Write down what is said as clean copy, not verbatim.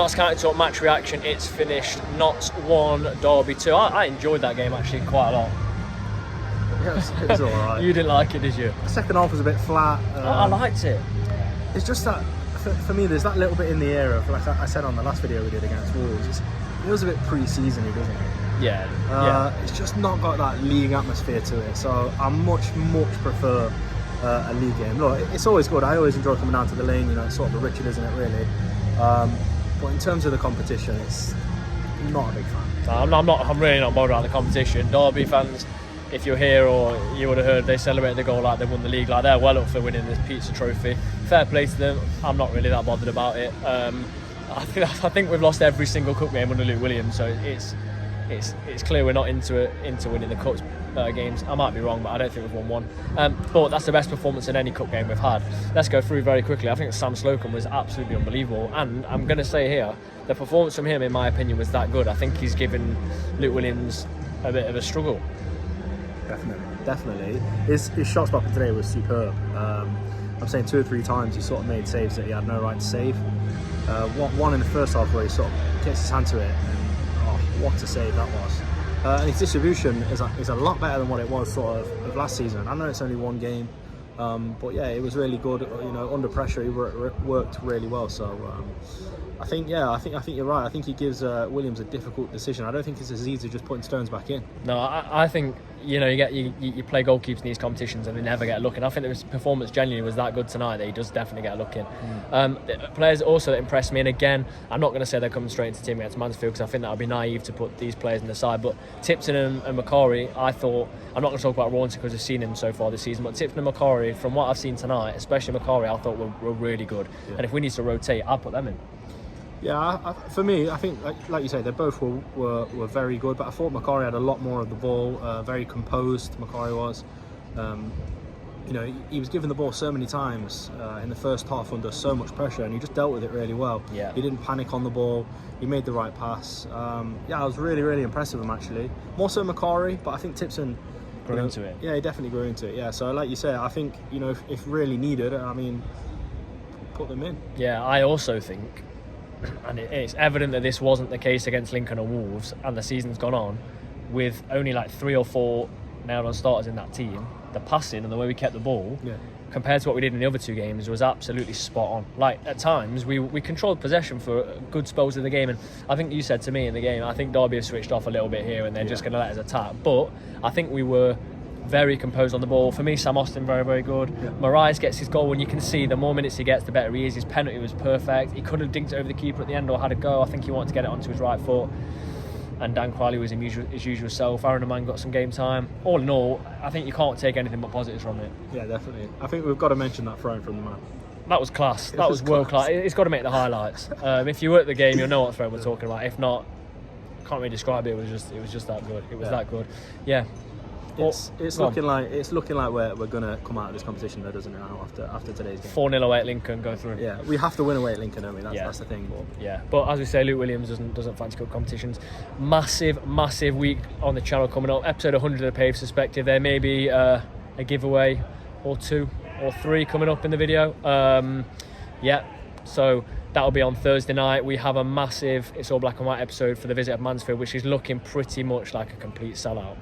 Notts County Talk match reaction. It's finished. Notts 1, Derby 2. I enjoyed that game actually quite a lot. Yeah, it was all right. You didn't like it, did you? The second half was a bit flat. I liked it. It's just that, for me, there's that little bit in the air of, like I said on the last video we did against Wolves, it feels a bit pre-season-y, doesn't it? Yeah. It's just not got that league atmosphere to it, so I much prefer a league game. Look, it's always good. I always enjoy coming down to the lane. You know, it's sort of a ritual, isn't it, really? But in terms of the competition, it's not a big fan. I'm really not bothered about the competition. Derby fans, if you're here or you would have heard, they celebrate the goal like they won the league, like they're well up for winning this pizza trophy. Fair play to them. I'm not really that bothered about it. I think we've lost every single cup game under Luke Williams, so it's clear we're not into winning the cups games. I might be wrong, but I don't think we've won one. But that's the best performance in any cup game we've had. Let's go through very quickly. I think Sam Slocum was absolutely unbelievable, and I'm going to say here, the performance from him, in my opinion, was that good. I think he's given Luke Williams a bit of a struggle. Definitely. His shot stopping today was superb. I'm saying 2 or 3 times he sort of made saves that he had no right to save. One in the first half where he sort of gets his hand to it, and what a save that was. And his distribution is a lot better than what it was sort of last season. I know it's only one game, but yeah, it was really good. You know, under pressure he worked really well. So I think you're right. I think he gives Williams a difficult decision. I don't think it's as easy as just putting Stones back in. No, I think you play goalkeepers in these competitions and they never get a look in. I think his performance genuinely was that good tonight that he does definitely get a look in. Players also that impressed me, and again, I'm not going to say they're coming straight into the team against Mansfield because I think that would be naive to put these players in the side. But Tipton and Macquarie, I thought, I'm not going to talk about Rawlinson because I've seen him so far this season, but Tipton and Macquarie, from what I've seen tonight, especially Macquarie, I thought were really good. Yeah. And if we need to rotate, I'll put them in. Yeah, for me, I think, like you say, they both were very good, but I thought Macquarie had a lot more of the ball, very composed, Macquarie was. You know, he was given the ball so many times in the first half under so much pressure, and he just dealt with it really well. Yeah. He didn't panic on the ball, he made the right pass. I was really impressed with him, actually. More so Macquarie, but I think Tipton grew into it. Yeah, he definitely grew into it, yeah. So like you say, I think, you know, if really needed, I mean, put them in. Yeah, I also think, and it's evident that this wasn't the case against Lincoln or Wolves, and the season's gone on with only like 3 or 4 nailed on starters in that team. The passing and the way we kept the ball, compared to what we did in the other 2 games, was absolutely spot on. Like, at times we controlled possession for good spells of the game, and I think you said to me in the game, I think Derby have switched off a little bit here and they're just going to let us attack, but I think we were very composed on the ball. For me, Sam Austin, very good. Marais gets his goal, and you can see the more minutes he gets, the better he is. His penalty was perfect. He could have dinked it over the keeper at the end or had a go. I think he wanted to get it onto his right foot. And Dan Quiley was his usual self. Aaron Aman got some game time. All in all, I think you can't take anything but positives from it. Yeah, definitely. I think we've got to mention that throw from the man. That was class. That was world class. It's got to make the highlights. If you were at the game, you'll know what throw we're talking about. If not, can't really describe it. It was just that good. It was that good. Yeah. It's looking like we're gonna come out of this competition, though, doesn't it? Now after today's game, 4-0 away at Lincoln, go through. Yeah, we have to win away at Lincoln, don't we? That's the thing. But as we say, Luke Williams doesn't fancy cup competitions. Massive week on the channel coming up. Episode 100 of the Pave Perspective. There may be a giveaway or 2 or 3 coming up in the video. So that'll be on Thursday night. We have a massive It's All Black and White episode for the visit of Mansfield, which is looking pretty much like a complete sellout.